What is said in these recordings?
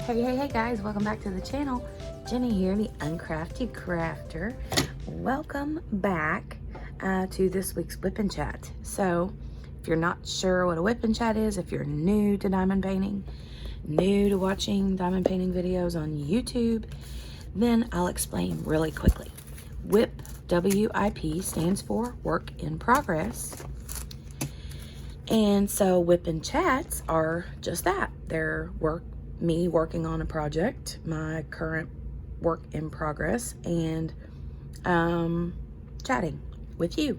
Hey guys, welcome back to the channel. Jenny here, the Uncrafty Crafter. Welcome back to this week's WIP-N-CHAT. So, if you're not sure what a WIP-N-CHAT is, if you're new to diamond painting, new to watching diamond painting videos on YouTube, then I'll explain really quickly. WIP, W-I-P, stands for Work in Progress. And so WIP-N-CHATs are just that. They're me working on a project, my current work in progress, and chatting with you.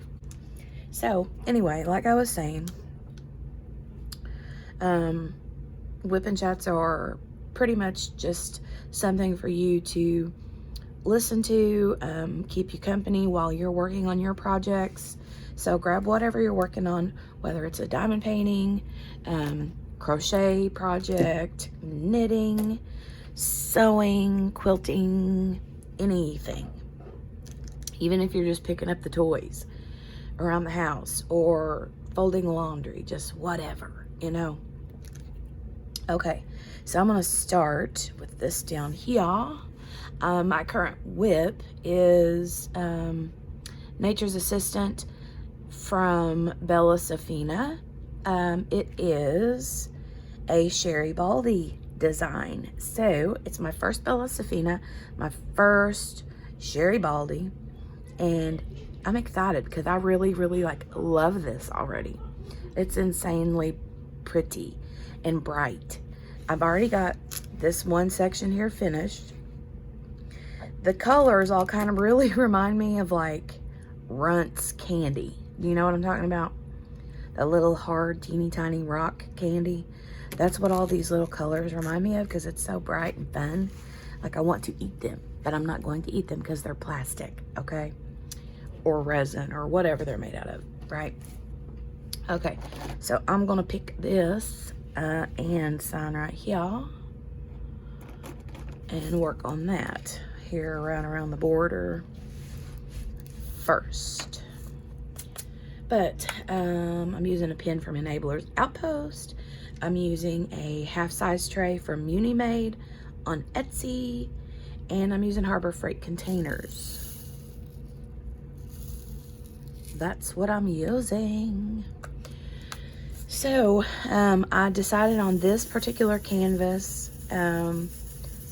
So anyway, like I was saying, WIP-N-CHATs are pretty much just something for you to listen to, keep you company while you're working on your projects. So grab whatever you're working on, whether it's a diamond painting, crochet project, knitting, sewing, quilting, anything. Even if you're just picking up the toys around the house or folding laundry, just whatever, you know. Okay, so I'm gonna start with this down here. My current WIP is Nature's Assistant from Bella Safina. It is a Sherry Baldy design. So it's my first Bella Safina, my first Sherry Baldy, and I'm excited because I really love this already. It's insanely pretty and bright. I've already got this one section here finished. The colors all kind of really remind me of like Runts candy. You know what I'm talking about? The little hard, teeny tiny rock candy. That's what all these little colors remind me of because it's so bright and fun. Like I want to eat them, but I'm not going to eat them because they're plastic, okay? Or resin or whatever they're made out of, right? Okay, so I'm gonna pick this and sign right here and work on that here around the border first. But I'm using a pin from Enabler's Outpost. I'm using a half-size tray from Made on Etsy, and I'm using Harbor Freight containers. That's what I'm using. So I decided on this particular canvas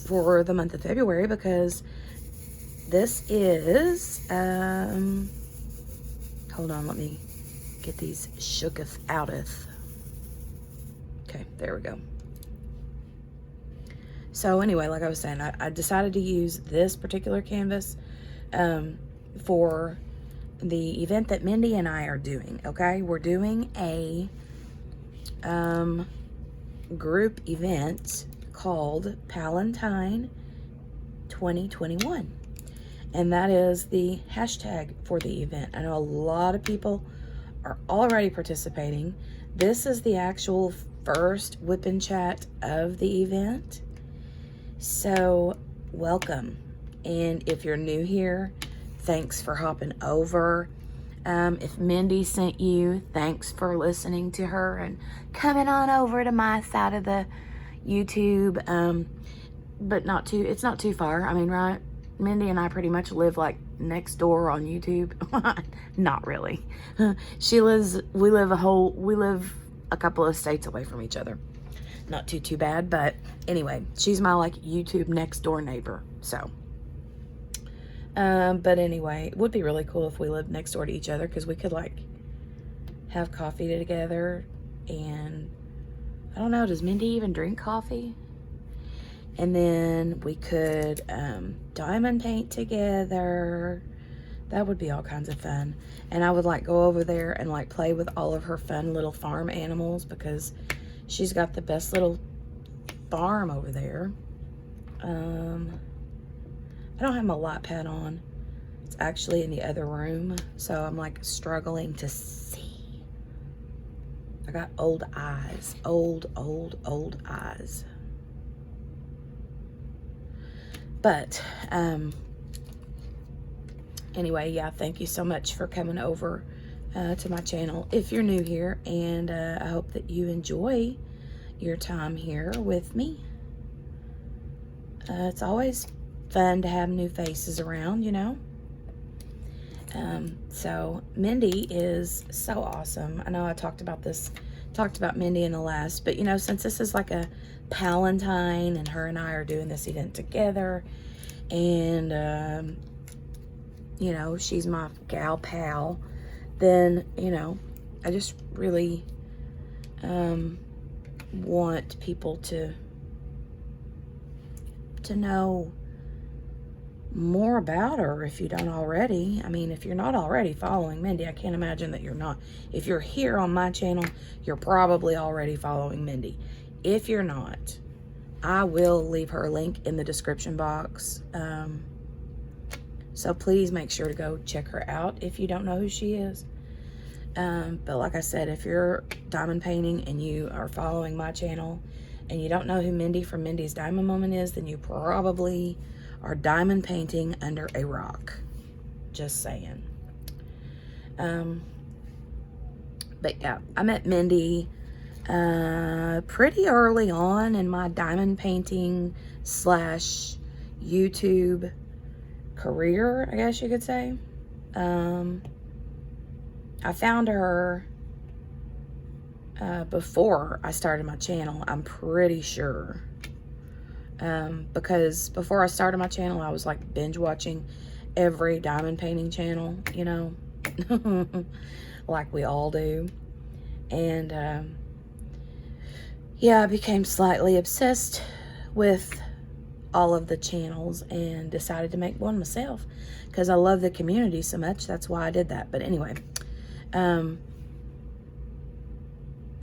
for the month of February because this is, hold on, let me get these shooketh outeth. Okay, there we go. So anyway, like I was saying, I decided to use this particular canvas for the event that Mindy and I are doing, okay? We're doing a group event called Palantine 2021. And that is the hashtag for the event. I know a lot of people are already participating. This is the actual first WIP-N-CHAT of the event. So welcome. And if you're new here, thanks for hopping over. If Mindy sent you, thanks for listening to her and coming on over to my side of the YouTube. But it's not too far. I mean, right? Mindy and I pretty much live like next door on YouTube. Not really. We live a couple of states away from each other. Not too bad, but anyway, she's my like YouTube next door neighbor. So, but anyway, it would be really cool if we lived next door to each other because we could like have coffee together. And I don't know, does Mindy even drink coffee? And then we could diamond paint together. That would be all kinds of fun. And I would like go over there and like play with all of her fun little farm animals because she's got the best little farm over there. I don't have my light pad on. It's actually in the other room, so I'm like struggling to see. I got old eyes, old eyes. But anyway, yeah, thank you so much for coming over to my channel if you're new here, and I hope that you enjoy your time here with me. It's always fun to have new faces around, you know. So Mindy is so awesome. I know I talked about Mindy in the last, but you know, since this is like a Palantine and her and I are doing this event together, and you know, she's my gal pal, then, you know, I just really want people to know more about her if you don't already. I mean, if you're not already following Mindy, I can't imagine that you're not. If you're here on my channel, you're probably already following Mindy. If you're not, I will leave her link in the description box. So please make sure to go check her out if you don't know who she is. But like I said, if you're diamond painting and you are following my channel and you don't know who Mindy from Mindy's Diamond Moment is, then you probably are diamond painting under a rock. Just saying. But yeah, I met Mindy pretty early on in my diamond painting / YouTube career, I guess you could say. I found her before I started my channel, I'm pretty sure. Because before I started my channel, I was like binge watching every diamond painting channel, you know, like we all do. And yeah, I became slightly obsessed with all of the channels and decided to make one myself because I love the community so much. That's why I did that. But anyway, I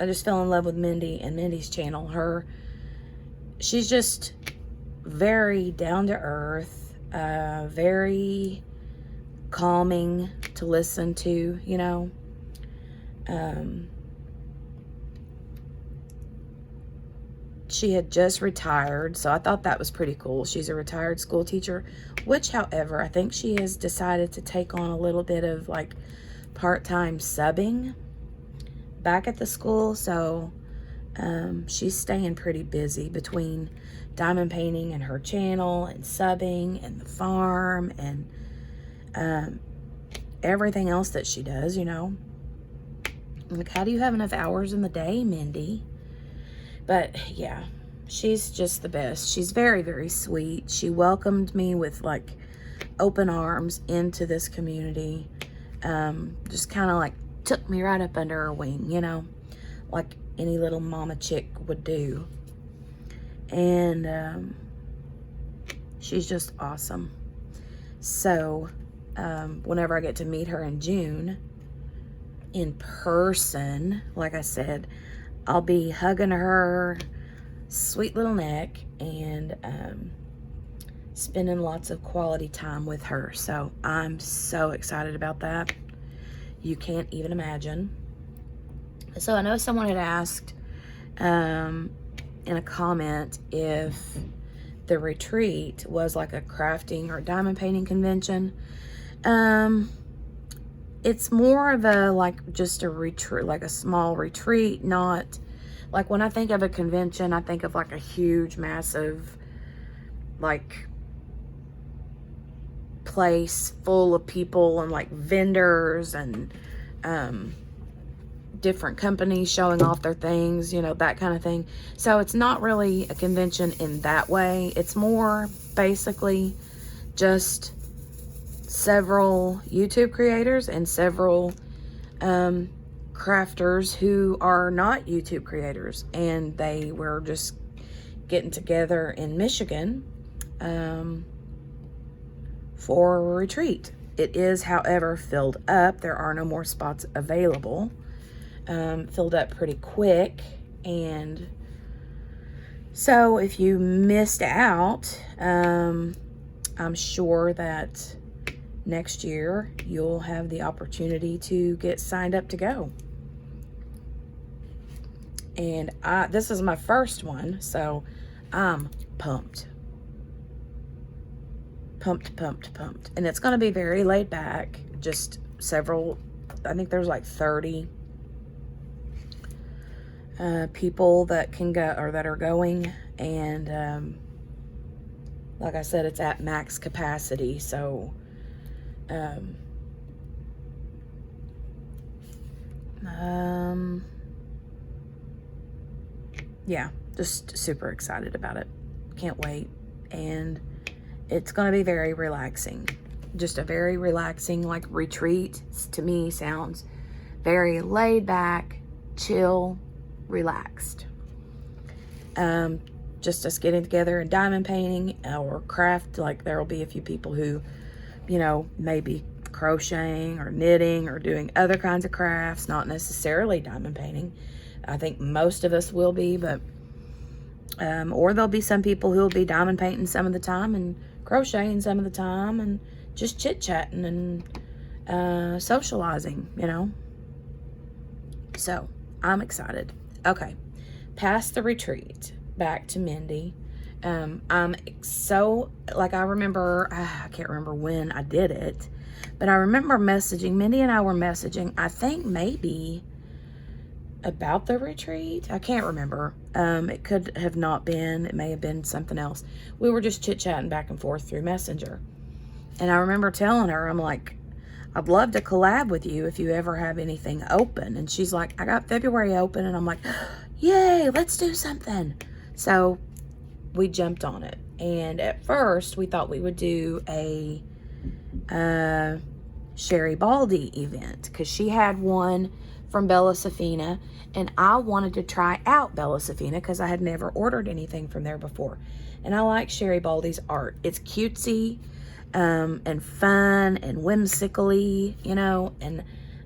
just fell in love with Mindy and Mindy's channel. She's just very down to earth, very calming to listen to, you know. She had just retired, so I thought that was pretty cool. She's a retired school teacher, which, however, I think she has decided to take on a little bit of like part-time subbing back at the school. So she's staying pretty busy between diamond painting and her channel and subbing and the farm and everything else that she does, you know. Like, how do you have enough hours in the day, Mindy? But yeah, she's just the best. She's very, very sweet. She welcomed me with like open arms into this community. Just kind of like took me right up under her wing, you know, like any little mama chick would do. And she's just awesome. So whenever I get to meet her in June in person, like I said, I'll be hugging her sweet little neck and spending lots of quality time with her. So I'm so excited about that. You can't even imagine. So I know someone had asked in a comment if the retreat was like a crafting or diamond painting convention. It's more of a like just a retreat, like a small retreat, not like when I think of a convention, I think of like a huge, massive, like place full of people and like vendors and different companies showing off their things, you know, that kind of thing. So it's not really a convention in that way. It's more basically just several YouTube creators and several crafters who are not YouTube creators, and they were just getting together in Michigan for a retreat. It is, however, filled up. There are no more spots available. Filled up pretty quick, and so if you missed out, I'm sure that next year you'll have the opportunity to get signed up to go. And this is my first one, so I'm pumped. Pumped. And it's going to be very laid back. Just several, I think there's like 30 people that can go or that are going. And like I said, it's at max capacity. So, yeah, just super excited about it. Can't wait. And it's going to be very relaxing. Just a very relaxing, like, retreat. To me, sounds very laid back, chill, relaxed. Just us getting together and diamond painting or craft. Like, there will be a few people who, you know, maybe crocheting or knitting or doing other kinds of crafts, not necessarily diamond painting. I think most of us will be, but or there'll be some people who'll be diamond painting some of the time and crocheting some of the time and just chit-chatting and socializing, you know. So I'm excited. Okay, past the retreat, back to Mindy. I'm so, like, I remember, I can't remember when I did it, but I remember messaging, Mindy and I were messaging, I think maybe about the retreat. I can't remember. It could have not been, it may have been something else. We were just chit-chatting back and forth through Messenger. And I remember telling her, I'm like, I'd love to collab with you if you ever have anything open. And she's like, I got February open. And I'm like, yay, let's do something. So we jumped on it. And at first we thought we would do a Sherry Baldy event, because she had one from Bella Safina, and I wanted to try out Bella Safina because I had never ordered anything from there before. And I like Sherry Baldy's art. It's cutesy and fun and whimsically, you know, and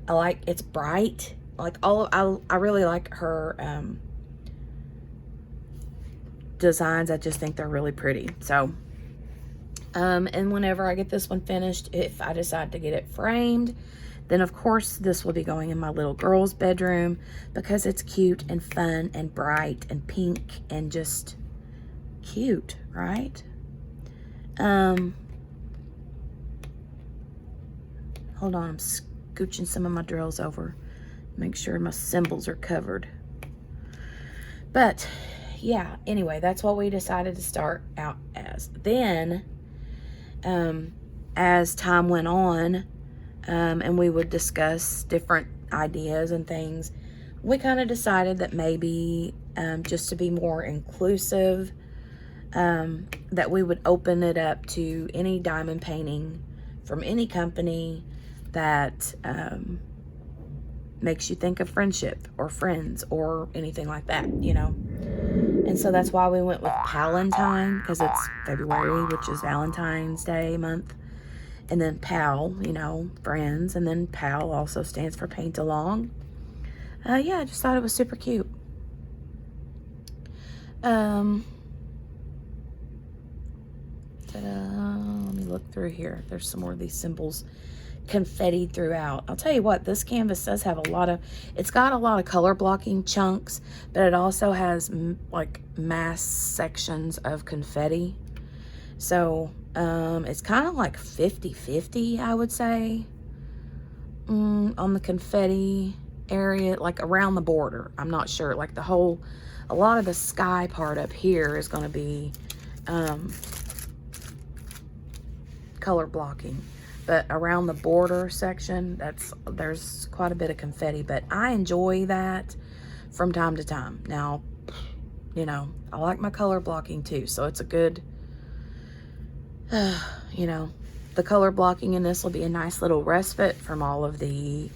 I like, it's bright. Like, I really like her designs. I just think they're really pretty. So and whenever I get this one finished, if I decide to get it framed, then of course this will be going in my little girl's bedroom, because it's cute and fun and bright and pink and just cute, right? Hold on, I'm scooching some of my drills over, make sure my symbols are covered. But yeah, anyway, that's what we decided to start out as. Then as time went on, and we would discuss different ideas and things, we kind of decided that maybe just to be more inclusive, that we would open it up to any diamond painting from any company that makes you think of friendship or friends or anything like that, you know. And so that's why we went with Palantine, because it's February, which is Valentine's Day month. And then PAL, you know, friends. And then PAL also stands for Paint Along. Yeah, I just thought it was super cute. Ta-da. Let me look through here. There's some more of these symbols confetti throughout. I'll tell you what, this canvas does have a lot of, it's got a lot of color blocking chunks, but it also has like mass sections of confetti. So it's kind of like 50-50, I would say, on the confetti area, like around the border. I'm not sure, like the whole, a lot of the sky part up here is going to be color blocking. But around the border section, there's quite a bit of confetti, but I enjoy that from time to time. Now, you know, I like my color blocking too, so it's a good, you know, the color blocking in this will be a nice little respite from all of the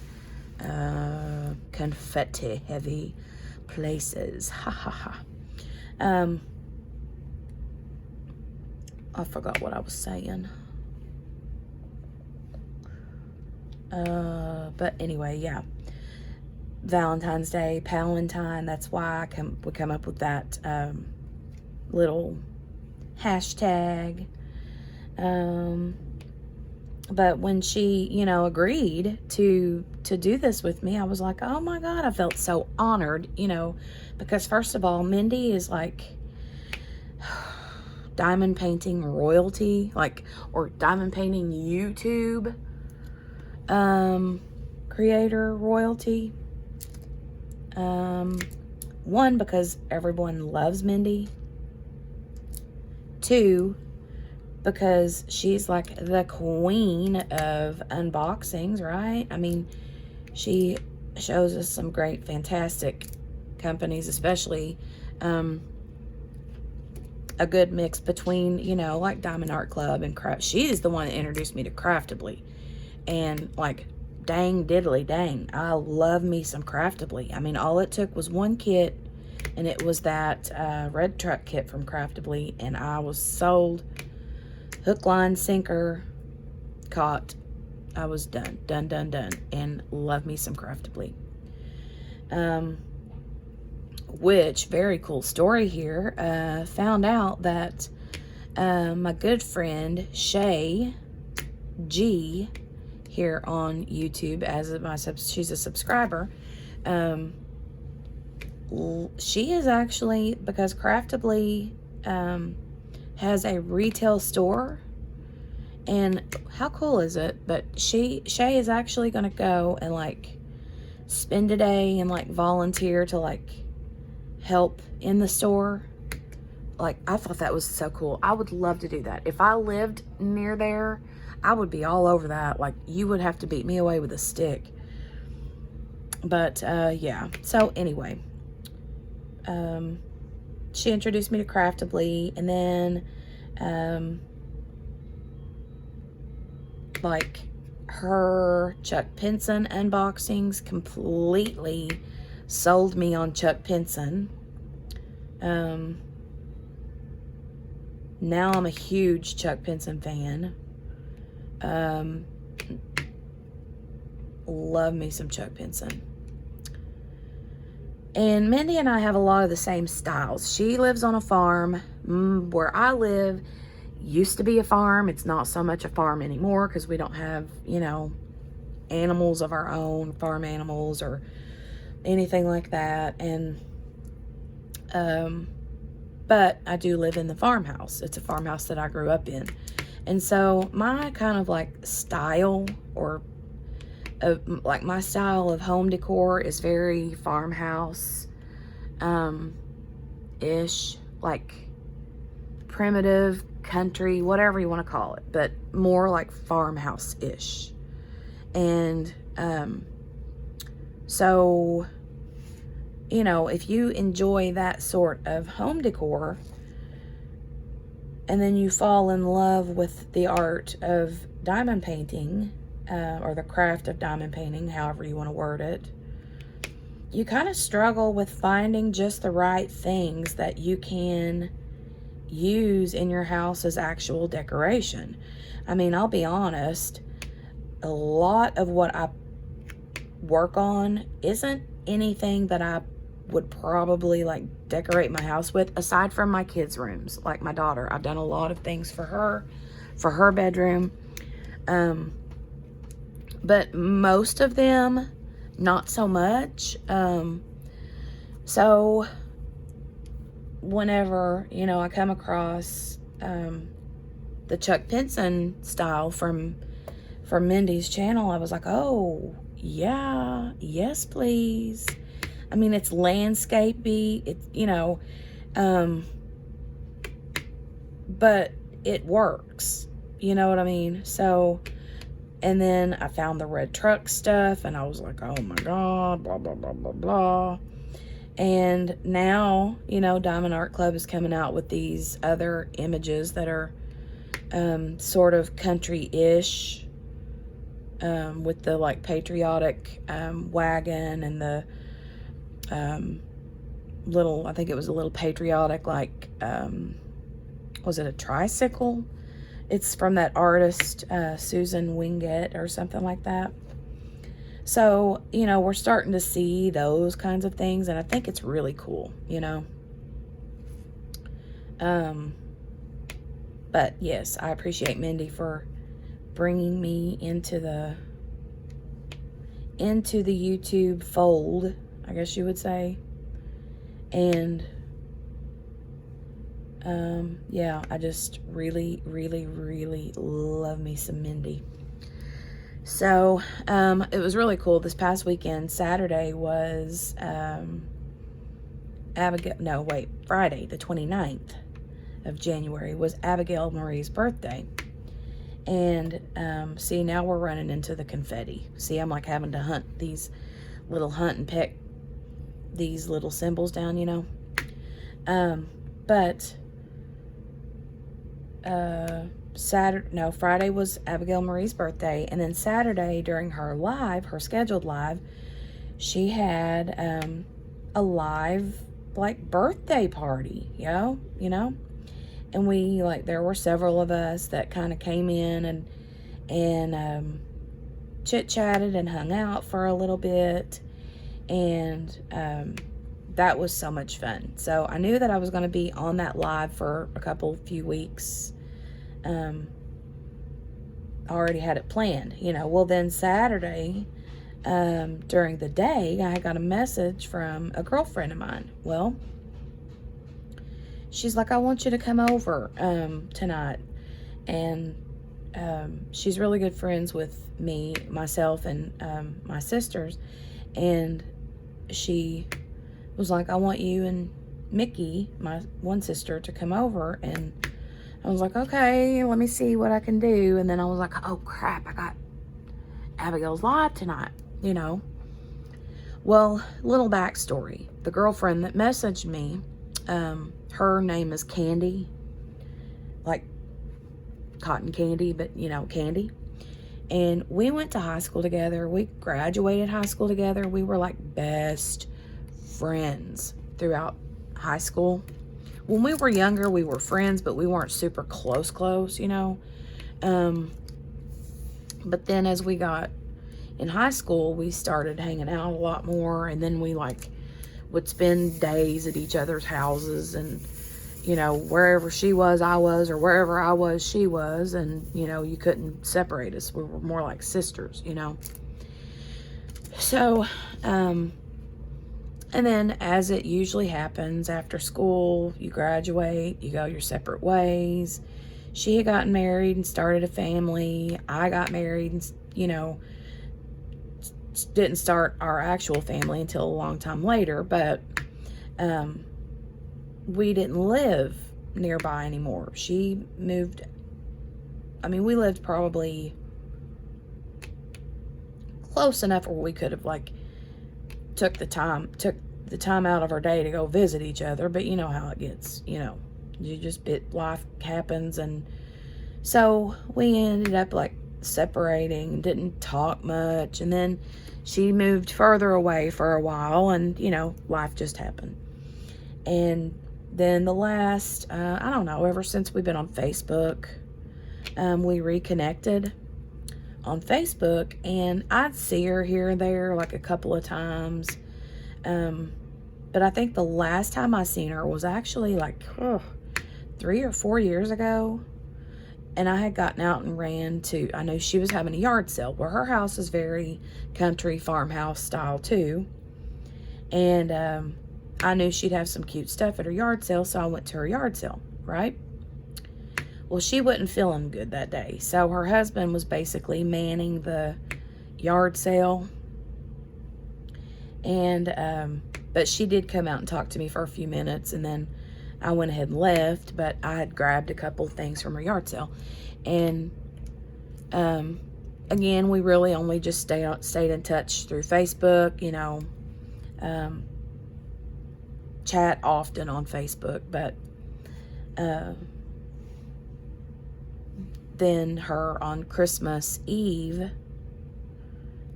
confetti heavy places. Ha ha ha. I forgot what I was saying. But anyway, yeah, Valentine's Day, Palantine, that's why we come up with that little hashtag. But when she, you know, agreed to do this with me, I was like, oh my God, I felt so honored, you know, because first of all, Mindy is like diamond painting royalty, like, or diamond painting YouTube creator royalty. One, because everyone loves Mindy. Two, because she's like the queen of unboxings, right? I mean, she shows us some great, fantastic companies, especially a good mix between, you know, like Diamond Art Club and Craft. She is the one that introduced me to Craftably. And like, dang diddly dang, I love me some Craftably. I mean, all it took was one kit, and it was that red truck kit from Craftably, and I was sold. Hook, line, sinker, caught. I was done, and love me some Craftably. Which, very cool story here, found out that my good friend Shay G here on YouTube, she's a subscriber, she is actually, because Craftably has a retail store, and how cool is it? But Shay is actually going to go and like spend a day and like volunteer to like help in the store. Like, I thought that was so cool. I would love to do that. If I lived near there, I would be all over that. Like, you would have to beat me away with a stick. But yeah, so anyway, she introduced me to Craftably, and then like her Chuck Pinson unboxings completely sold me on Chuck Pinson. Now I'm a huge Chuck Pinson fan. Love me some Chuck Pinson. And Mindy and I have a lot of the same styles. She lives on a farm. Where I live used to be a farm. It's not so much a farm anymore because we don't have, you know, animals of our own, farm animals or anything like that. And but I do live in the farmhouse. It's a farmhouse that I grew up in. And so my kind of like style, or like my style of home decor is very farmhouse ish, like primitive, country, whatever you want to call it, but more like farmhouse ish. And so, you know, if you enjoy that sort of home decor, and then you fall in love with the art of diamond painting, or the craft of diamond painting, however you want to word it, you kind of struggle with finding just the right things that you can use in your house as actual decoration. I mean, I'll be honest, a lot of what I work on isn't anything that I would probably like decorate my house with, aside from my kids' rooms. Like my daughter, I've done a lot of things for her bedroom, but most of them not so much. So whenever, you know, I come across the Chuck Pinson style from Mindy's channel, I was like, oh yeah, yes please. I mean, it's landscapey, it's, you know, but it works, you know what I mean? So, and then I found the red truck stuff, and I was like, oh my god, blah blah blah blah blah. And now, you know, Diamond Art Club is coming out with these other images that are sort of country-ish, with the like patriotic wagon and the little, I think it was a little patriotic, like, was it a tricycle? It's from that artist, Susan Wingate or something like that. So, you know, we're starting to see those kinds of things, and I think it's really cool, you know. But yes, I appreciate Mindy for bringing me into the YouTube fold, I guess you would say. And yeah, I just really, really, really love me some Mindy. So it was really cool. This past weekend, Saturday was Friday the 29th of January was Abigail Marie's birthday. And see, now we're running into the confetti. See, I'm like having to hunt and peck these little symbols down, you know. But Friday was Abigail Marie's birthday, and then Saturday during her scheduled live, she had a live like birthday party, you know. And we, like, there were several of us that kind of came in and chit-chatted and hung out for a little bit. And that was so much fun. So I knew that I was going to be on that live for a few weeks. I already had it planned, you know. Well, then Saturday, during the day, I got a message from a girlfriend of mine. Well, she's like, I want you to come over tonight. And she's really good friends with myself, and my sisters. And she was like, I want you and Mickey, my one sister, to come over. And I was like, okay, let me see what I can do. And then I was like, oh crap, I got Abigail's live tonight, you know. Well, little backstory. The girlfriend that messaged me, her name is Candy, like cotton candy, but you know, Candy. And we went to high school together. We graduated high school together. We were like best friends throughout high school. When we were younger, we were friends, but we weren't super close, you know. But then as we got in high school, we started hanging out a lot more. And then we like would spend days at each other's houses, and you know, wherever she was, I was, or wherever I was, she was. And, you know, you couldn't separate us. We were more like sisters, you know. So, and then as it usually happens after school, you graduate, you go your separate ways. She had gotten married and started a family. I got married and, you know, didn't start our actual family until a long time later. But, we didn't live nearby anymore. She moved. I mean, we lived probably close enough where we could have like took the time out of our day to go visit each other. But you know how it gets, you know, life happens. And so we ended up like separating, didn't talk much. And then she moved further away for a while, and you know, life just happened. And then the last, I don't know, ever since we've been on Facebook, we reconnected on Facebook, and I'd see her here and there like a couple of times. But I think the last time I seen her was actually like 3 or 4 years ago. And I had gotten out and I know she was having a yard sale. Well, her house is very country farmhouse style too. And, I knew she'd have some cute stuff at her yard sale, so I went to her yard sale, right? Well, she wasn't feeling good that day, so her husband was basically manning the yard sale. And, but she did come out and talk to me for a few minutes, and then I went ahead and left, but I had grabbed a couple things from her yard sale. And, again, we really only just stayed in touch through Facebook, you know, chat often on Facebook. But then on Christmas Eve,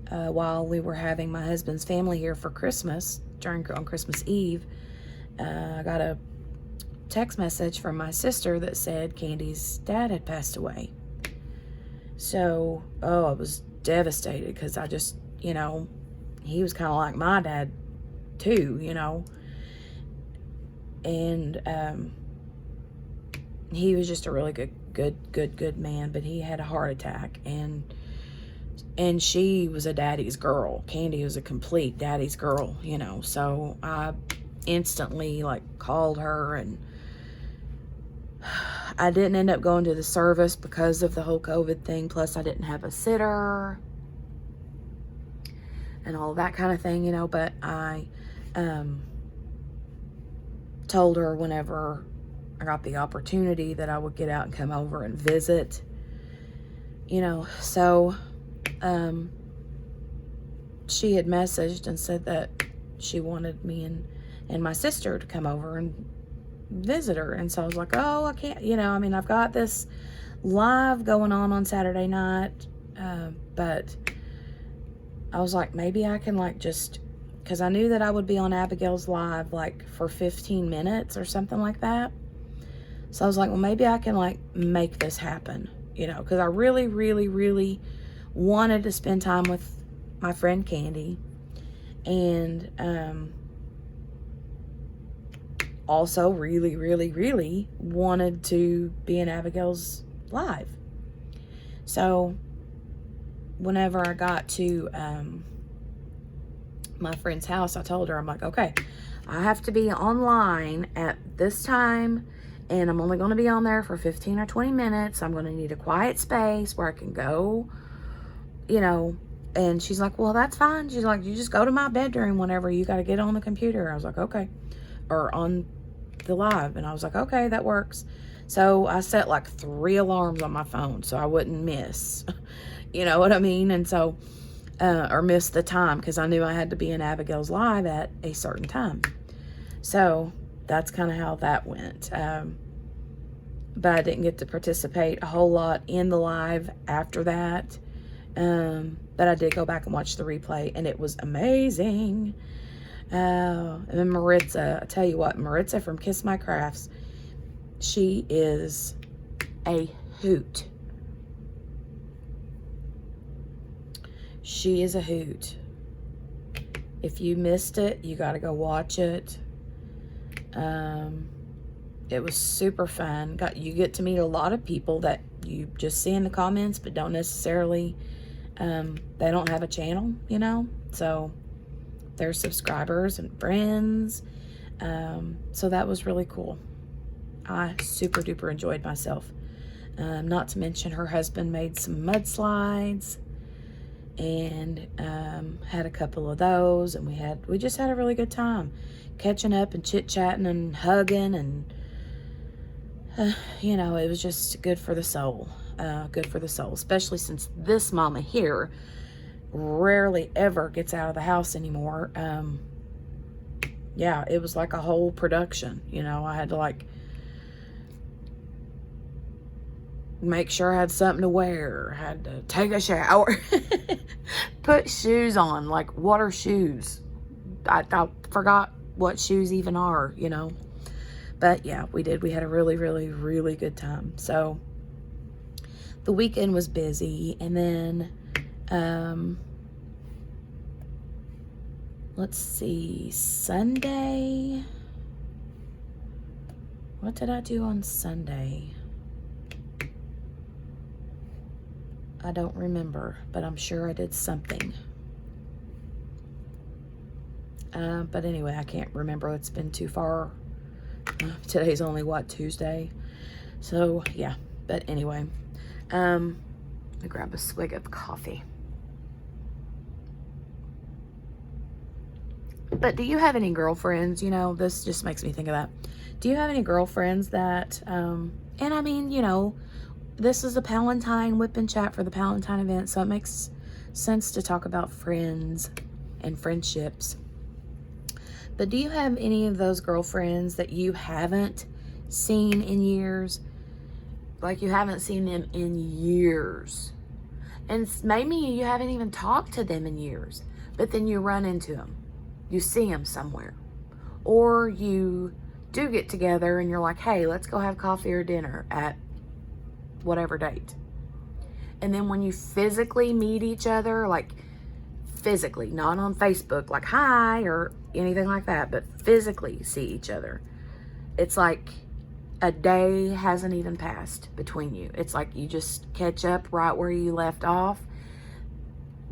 while we were having my husband's family here for Christmas, on Christmas Eve, I got a text message from my sister that said Candy's dad had passed away. So, I was devastated, because I just, you know, he was kind of like my dad too, you know. And he was just a really good man, but he had a heart attack, and she was a daddy's girl. Candy was a complete daddy's girl, you know. So I instantly like called her, and I didn't end up going to the service because of the whole COVID thing. Plus I didn't have a sitter and all that kind of thing, you know. But I told her whenever I got the opportunity that I would get out and come over and visit, you know. So she had messaged and said that she wanted me and my sister to come over and visit her. And so I was like, oh, I can't, you know, I mean, I've got this live going on Saturday night, but I was like, maybe I can like just, because I knew that I would be on Abigail's live like for 15 minutes or something like that. So I was like, well, maybe I can like make this happen, you know, because I really, really, really wanted to spend time with my friend Candy, and also really, really, really wanted to be in Abigail's live. So whenever I got to my friend's house, I told her, I'm like, okay, I have to be online at this time, and I'm only going to be on there for 15 or 20 minutes. I'm going to need a quiet space where I can go, you know. And she's like, well, that's fine. She's like, you just go to my bedroom whenever you got to get on the computer. I was like, okay. Or on the live. And I was like, okay, that works. So I set like 3 alarms on my phone so I wouldn't miss, you know what I mean? And so, or miss the time, because I knew I had to be in Abigail's live at a certain time. So that's kind of how that went. But I didn't get to participate a whole lot in the live after that. But I did go back and watch the replay, and it was amazing. And then Maritza, I tell you what, Maritza from Kiss My Crafts, she is a hoot. She is a hoot. If you missed it, you got to go watch it. It was super fun. You get to meet a lot of people that you just see in the comments, but don't necessarily, they don't have a channel, you know, so they're subscribers and friends. So that was really cool. I super duper enjoyed myself. Not to mention her husband made some mudslides, and had a couple of those, and we just had a really good time catching up and chit-chatting and hugging, and you know, it was just good for the soul. Good for the soul, especially since this mama here rarely ever gets out of the house anymore. Yeah, it was like a whole production, you know. I had to like make sure I had something to wear, had to take a shower, put shoes on. Like, what are shoes? I forgot what shoes even are, you know. But yeah, we did. We had a really, really, really good time. So the weekend was busy, and then let's see, Sunday. What did I do on Sunday? I don't remember, but I'm sure I did something. But anyway, I can't remember. It's been too far. Today's only, what, Tuesday? So, yeah. But anyway, let me grab a swig of coffee. But do you have any girlfriends? You know, this just makes me think of that. Do you have any girlfriends that, and I mean, you know, this is a Palantine WIP-N-CHAT for the Palantine event, so it makes sense to talk about friends and friendships. But do you have any of those girlfriends that you haven't seen in years? Like, you haven't seen them in years. And maybe you haven't even talked to them in years, but then you run into them. You see them somewhere. Or you do get together and you're like, hey, let's go have coffee or dinner at whatever date. And then when you physically meet each other, like physically, not on Facebook, like hi or anything like that, but physically see each other, it's like a day hasn't even passed between you. It's like you just catch up right where you left off.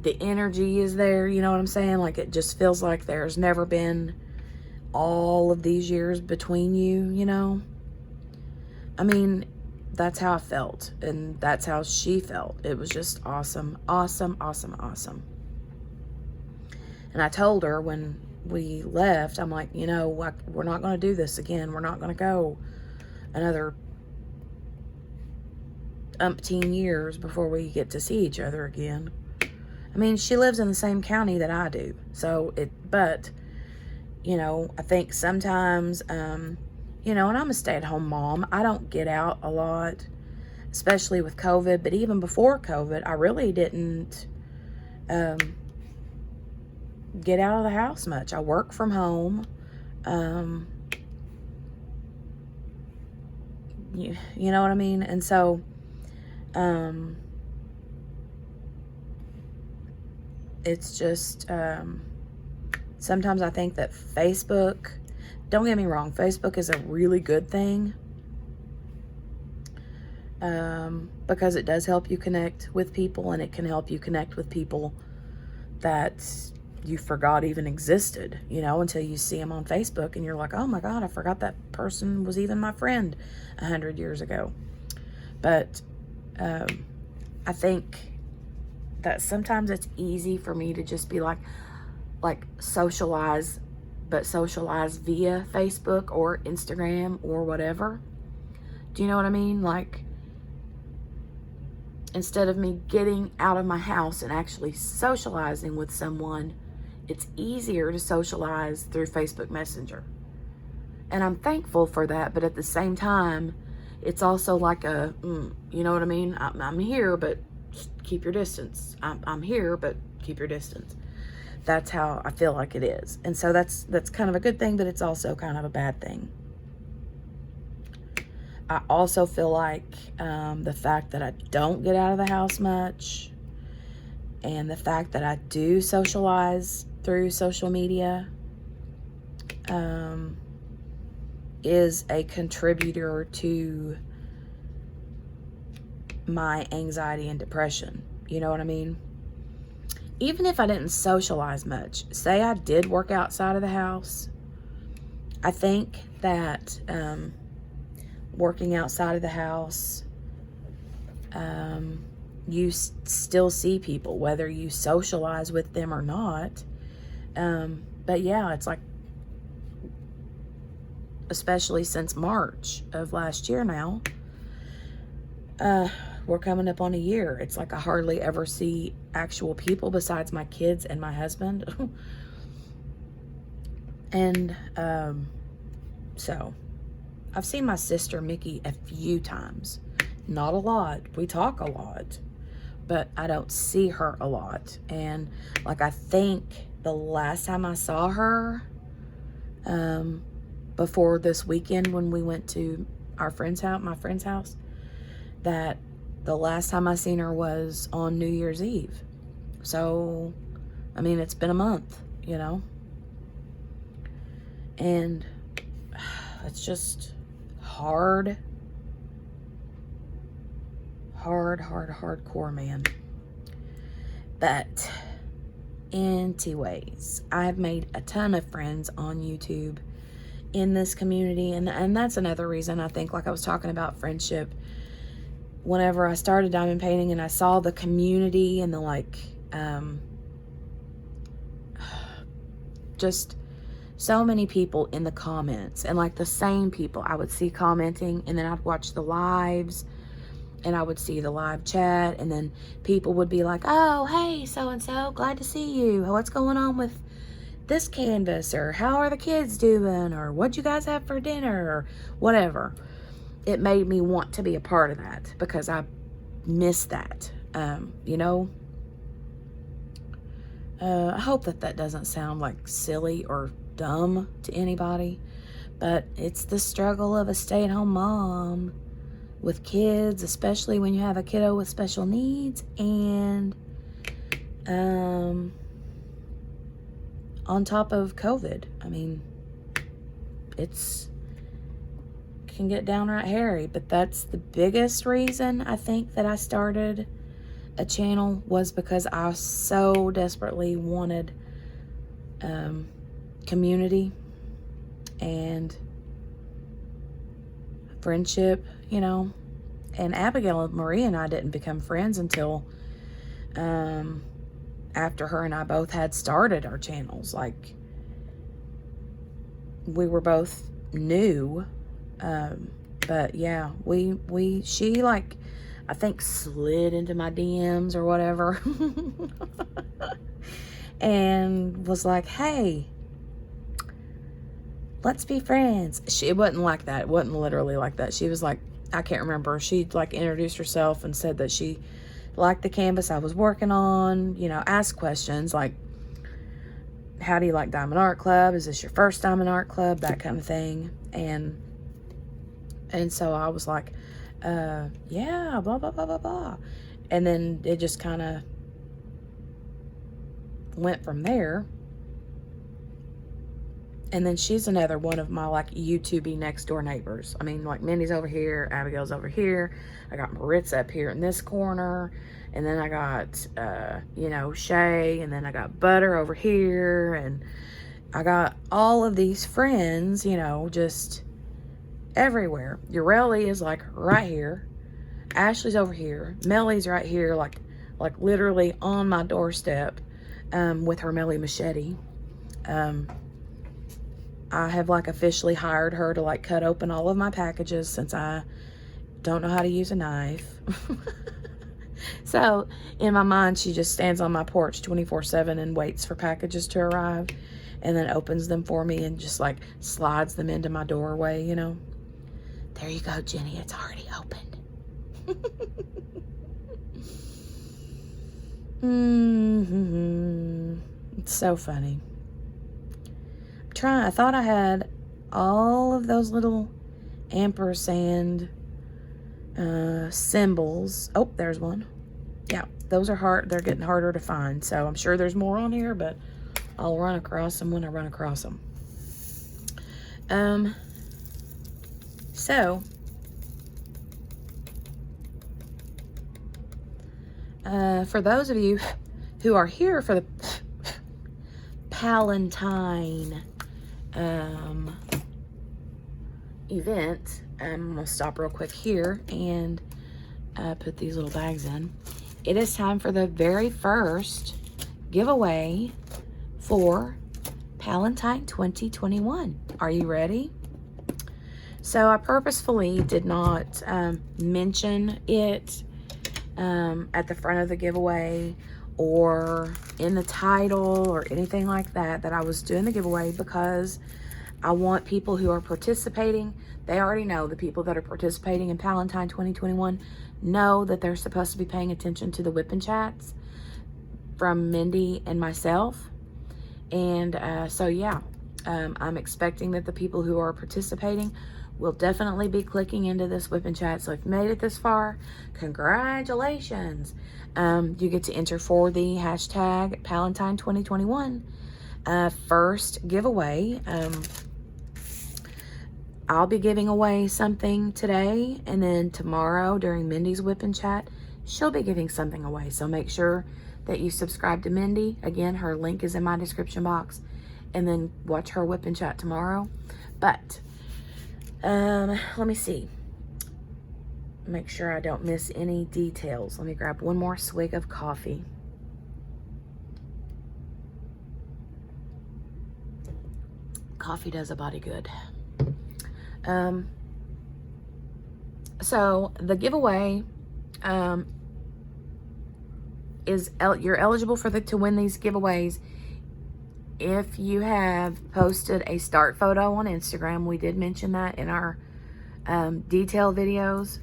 The energy is there, you know what I'm saying? Like, it just feels like there's never been all of these years between you, you know? I mean, that's how I felt, and that's how she felt. It was just awesome, awesome, awesome, awesome. And I told her when we left, I'm like, you know, we're not going to do this again. We're not going to go another umpteen years before we get to see each other again. I mean, she lives in the same county that I do. So but, you know, I think sometimes, you know, and I'm a stay-at-home mom. I don't get out a lot, especially with COVID. But even before COVID, I really didn't get out of the house much. I work from home. You know what I mean? And so, it's just, sometimes I think that Facebook, don't get me wrong, Facebook is a really good thing, because it does help you connect with people, and it can help you connect with people that you forgot even existed, you know, until you see them on Facebook and you're like, oh my God, I forgot that person was even my friend 100 years ago. But I think that sometimes it's easy for me to just be like socialize, but socialize via Facebook or Instagram or whatever. Do you know what I mean? Like, instead of me getting out of my house and actually socializing with someone, it's easier to socialize through Facebook Messenger. And I'm thankful for that, but at the same time, it's also like a, you know what I mean? I'm here, but keep your distance. I'm here, but keep your distance. That's how I feel like it is. And so that's kind of a good thing, but it's also kind of a bad thing. I also feel like the fact that I don't get out of the house much, and the fact that I do socialize through social media, is a contributor to my anxiety and depression. You know what I mean? Even if I didn't socialize much, say I did work outside of the house, I think that working outside of the house, you still see people, whether you socialize with them or not. But yeah, it's like, especially since March of last year now, we're coming up on a year. It's like I hardly ever see actual people besides my kids and my husband. And so I've seen my sister Mickey a few times. Not a lot. We talk a lot, but I don't see her a lot. And like, I think the last time I saw her, before this weekend when we went to our friend's house, my friend's house, that the last time I seen her was on New Year's Eve. So, I mean, it's been a month, you know? And it's just hardcore, man. But anyways, I've made a ton of friends on YouTube in this community, and that's another reason I think, like I was talking about friendship, whenever I started diamond painting and I saw the community and the like, just so many people in the comments, and like the same people I would see commenting, and then I'd watch the lives and I would see the live chat, and then people would be like, oh, hey, so-and-so, glad to see you. What's going on with this canvas? Or how are the kids doing? Or what'd you guys have for dinner? Or whatever. It made me want to be a part of that because I miss that, you know? I hope that doesn't sound like silly or dumb to anybody, but it's the struggle of a stay-at-home mom with kids, especially when you have a kiddo with special needs, and on top of COVID. I mean, can get downright hairy, but that's the biggest reason I think that I started a channel, was because I so desperately wanted community and friendship, you know. And Abigail and Maria and I didn't become friends until after her and I both had started our channels. Like, we were both new But yeah, she like, I think slid into my DMs or whatever and was like, hey, let's be friends. It wasn't like that. It wasn't literally like that. She was like, I can't remember. She like introduced herself and said that she liked the canvas I was working on, you know, asked questions like, how do you like Diamond Art Club? Is this your first Diamond Art Club? That kind of thing. And so I was like, yeah, blah, blah, blah, blah, blah. And then it just kind of went from there. And then she's another one of my like YouTube-y next door neighbors. I mean, like Mindy's over here, Abigail's over here. I got Maritza up here in this corner. And then I got, you know, Shay. And then I got Butter over here. And I got all of these friends, you know, just everywhere. Ureli is like right here. Ashley's over here. Mellie's right here, like literally on my doorstep, with her Mellie machete. I have like officially hired her to like cut open all of my packages since I don't know how to use a knife. So in my mind, she just stands on my porch 24/7 and waits for packages to arrive and then opens them for me and just like slides them into my doorway, you know. There you go, Jenny. It's already opened. It's so funny. I thought I had all of those little ampersand symbols. Oh, there's one. Yeah, those are hard. They're getting harder to find. So I'm sure there's more on here, but I'll run across them when I run across them. So for those of you who are here for the Palantine event, I'm gonna stop real quick here and put these little bags in. It is time for the very first giveaway for Palantine 2021. Are you ready? So I purposefully did not mention it at the front of the giveaway or in the title or anything like that I was doing the giveaway, because I want people who are participating, they already know, the people that are participating in Palantine 2021 know that they're supposed to be paying attention to the WIP-N-Chats from Mindy and myself. And so yeah, I'm expecting that the people who are participating will definitely be clicking into this WIP-N-Chat. So if you made it this far, congratulations. You get to enter for the hashtag Palantine 2021 first giveaway. I'll be giving away something today, and then tomorrow during Mindy's WIP-N-Chat, she'll be giving something away. So make sure that you subscribe to Mindy. Again, her link is in my description box, and then watch her WIP-N-Chat tomorrow. But let me see. Make sure I don't miss any details. Let me grab one more swig of coffee. Coffee does a body good. So the giveaway is you're eligible for to win these giveaways if you have posted a start photo on Instagram. We did mention that in our detail videos.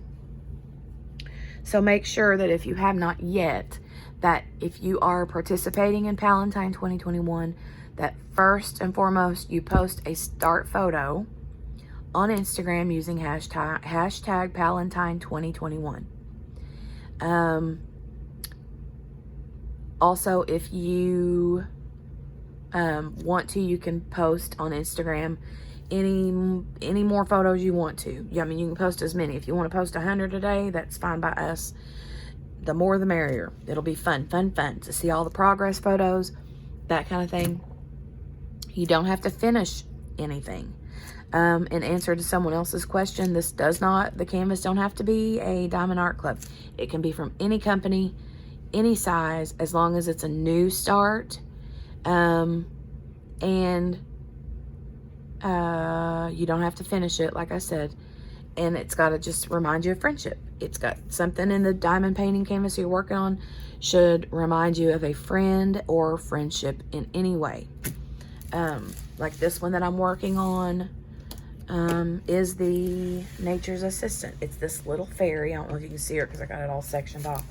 So make sure that if you have not yet, that if you are participating in Palantine 2021, that first and foremost you post a start photo on Instagram using hashtag Palantine 2021. Also, if you want to, you can post on Instagram any more photos you want to. I mean, you can post as many. If you want to post 100 a day, that's fine by us. The more the merrier. It'll be fun to see all the progress photos, that kind of thing. You don't have to finish anything. In answer to someone else's question, the canvas don't have to be a Diamond Art Club. It can be from any company, any size, as long as it's a new start. And you don't have to finish it, like I said. And it's got to just remind you of friendship. It's got something in the diamond painting canvas you're working on should remind you of a friend or friendship in any way. Like this one that I'm working on is the Nature's Assistant. It's this little fairy. I don't know if you can see her because I got it all sectioned off.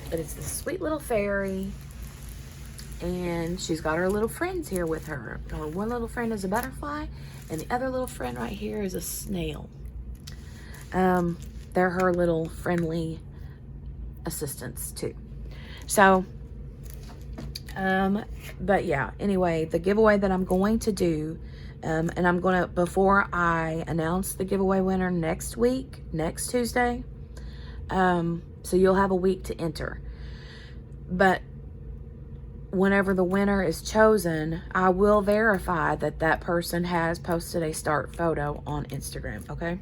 But it's this sweet little fairy. And she's got her little friends here with her. One little friend is a butterfly, and the other little friend right here is a snail. They're her little friendly assistants too. So, but yeah, anyway, the giveaway that I'm going to do, and I'm going to, before I announce the giveaway winner next week, next Tuesday, so you'll have a week to enter. But whenever the winner is chosen, I will verify that that person has posted a start photo on Instagram, okay?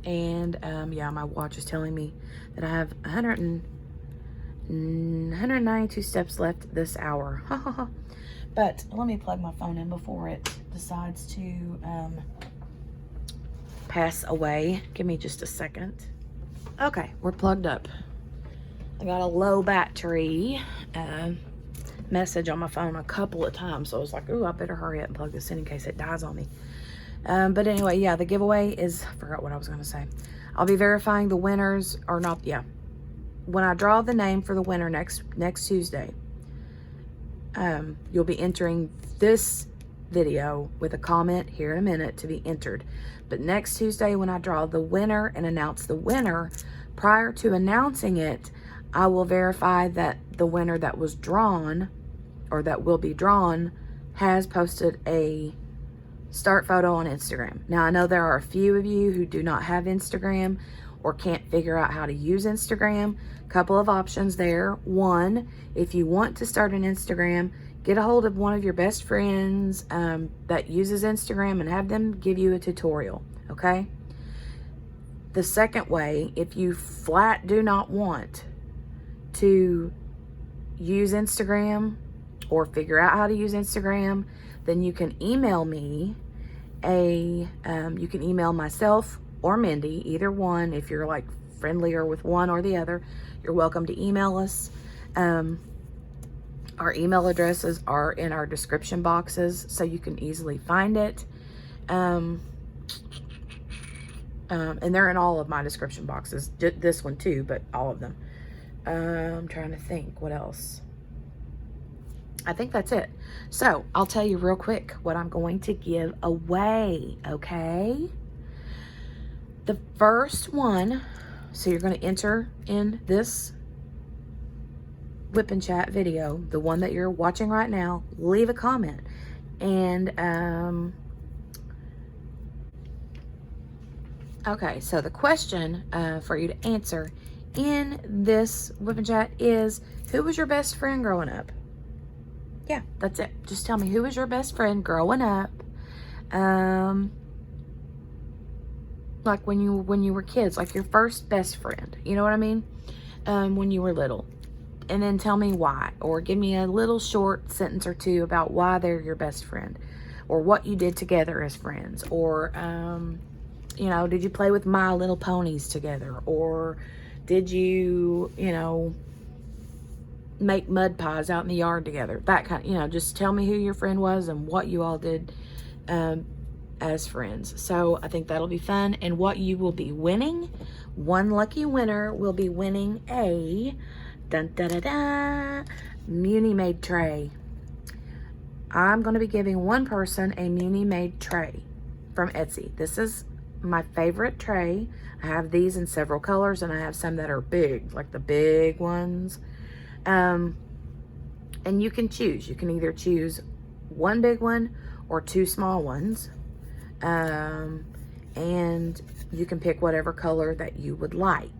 And yeah, my watch is telling me that I have 192 steps left this hour. But let me plug my phone in before it decides to pass away. Give me just a second. Okay, we're plugged up. I got a low battery message on my phone a couple of times, so I was like, ooh, I better hurry up and plug this in case it dies on me. But anyway, yeah, the giveaway is, I forgot what I was going to say. I'll be verifying the winners, or not, yeah. When I draw the name for the winner next Tuesday, you'll be entering this video with a comment here in a minute to be entered. But next Tuesday, when I draw the winner and announce the winner, prior to announcing it, I will verify that the winner that was drawn, or that will be drawn, has posted a start photo on Instagram. Now, I know there are a few of you who do not have Instagram or can't figure out how to use Instagram. Couple of options there. One, if you want to start an Instagram, get a hold of one of your best friends that uses Instagram and have them give you a tutorial, okay? The second way, if you flat do not want to use Instagram or figure out how to use Instagram, then you can email me you can email myself or Mindy, either one. If you're like friendlier with one or the other, you're welcome to email us. Our email addresses are in our description boxes, so you can easily find it. And they're in all of my description boxes, this one too, but all of them. I'm trying to think what else. I think that's it. So I'll tell you real quick what I'm going to give away, okay? The first one, so you're going to enter in this WIP-N-CHAT video, the one that you're watching right now, leave a comment. And, okay, so the question for you to answer in this WIP-N-CHAT is, who was your best friend growing up? Yeah, that's it. Just tell me, who was your best friend growing up? Like when you were kids, like your first best friend, you know what I mean? When you were little. And then tell me why, or give me a little short sentence or two about why they're your best friend, or what you did together as friends, or you know, did you play with My Little Ponies together, or did you, you know, make mud pies out in the yard together? That kind of, you know, just tell me who your friend was and what you all did as friends. So I think that'll be fun. And what you will be winning, one lucky winner will be winning a Muni made tray. I'm going to be giving one person a Muni made tray from Etsy. This is my favorite tray. I have these in several colors, and I have some that are big, like the big ones. And you can choose. You can either choose one big one or two small ones. And you can pick whatever color that you would like.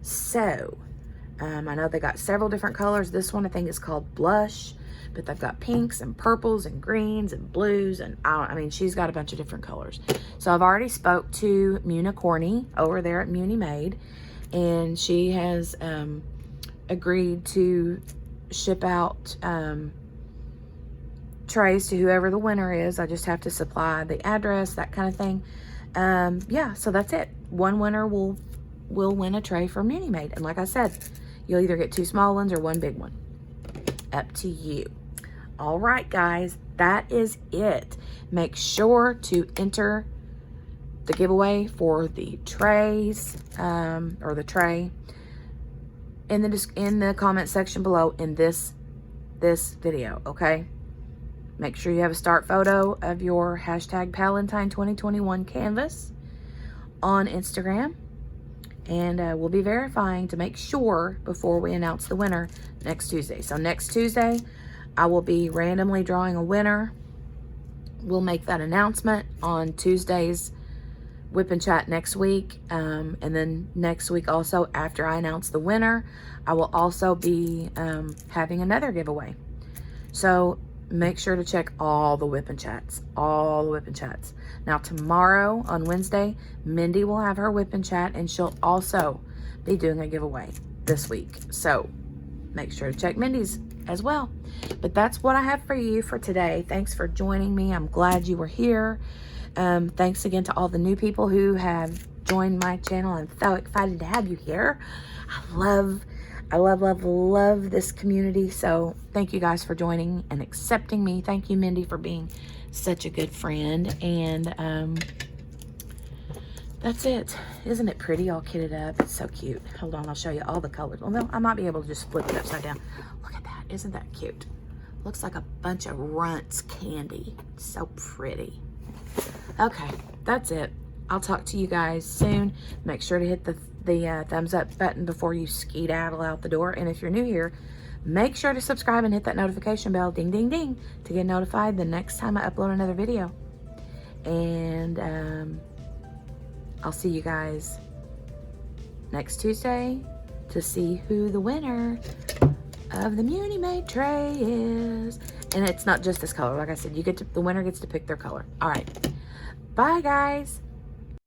So, I know they got several different colors. This one I think is called Blush, but they've got pinks and purples and greens and blues, and I mean, she's got a bunch of different colors. So I've already spoke to Muna Corney over there at Muni Made, and she has agreed to ship out trays to whoever the winner is. I just have to supply the address, that kind of thing. Yeah, so that's it. One winner will win a tray from Mindy Made. And like I said, you'll either get 2 small ones or 1 big one. Up to you. All right, guys, that is it. Make sure to enter the giveaway for the trays, or the tray, in the comment section below in this video, okay? Make sure you have a start photo of your hashtag Palantine 2021 canvas on Instagram. And we'll be verifying to make sure before we announce the winner next Tuesday. So next Tuesday, I will be randomly drawing a winner. We'll make that announcement on Tuesday's WIP-N-CHAT next week. And then next week also, after I announce the winner, I will also be having another giveaway. So make sure to check all the WIP-N-CHATs, all the WIP-N-CHATs. Now tomorrow, on Wednesday, Mindy will have her WIP-N-CHAT, and she'll also be doing a giveaway this week. So make sure to check Mindy's as well. But that's what I have for you for today. Thanks for joining me. I'm glad you were here. Thanks again to all the new people who have joined my channel. I'm so excited to have you here. I love this community. So thank you guys for joining and accepting me. Thank you, Mindy, for being such a good friend. And that's it. Isn't it pretty all kitted up? It's so cute. Hold on, I'll show you all the colors. Well, no, I might be able to just flip it upside down. Look at that. Isn't that cute? Looks like a bunch of Runts candy. It's so pretty. Okay, that's it. I'll talk to you guys soon. Make sure to hit the thumbs up button before you skedaddle out the door. And if you're new here, make sure to subscribe and hit that notification bell, ding, ding, ding, to get notified the next time I upload another video. And I'll see you guys next Tuesday to see who the winner of the Mindy Made tray is. And it's not just this color. Like I said, the winner gets to pick their color. All right. Bye, guys.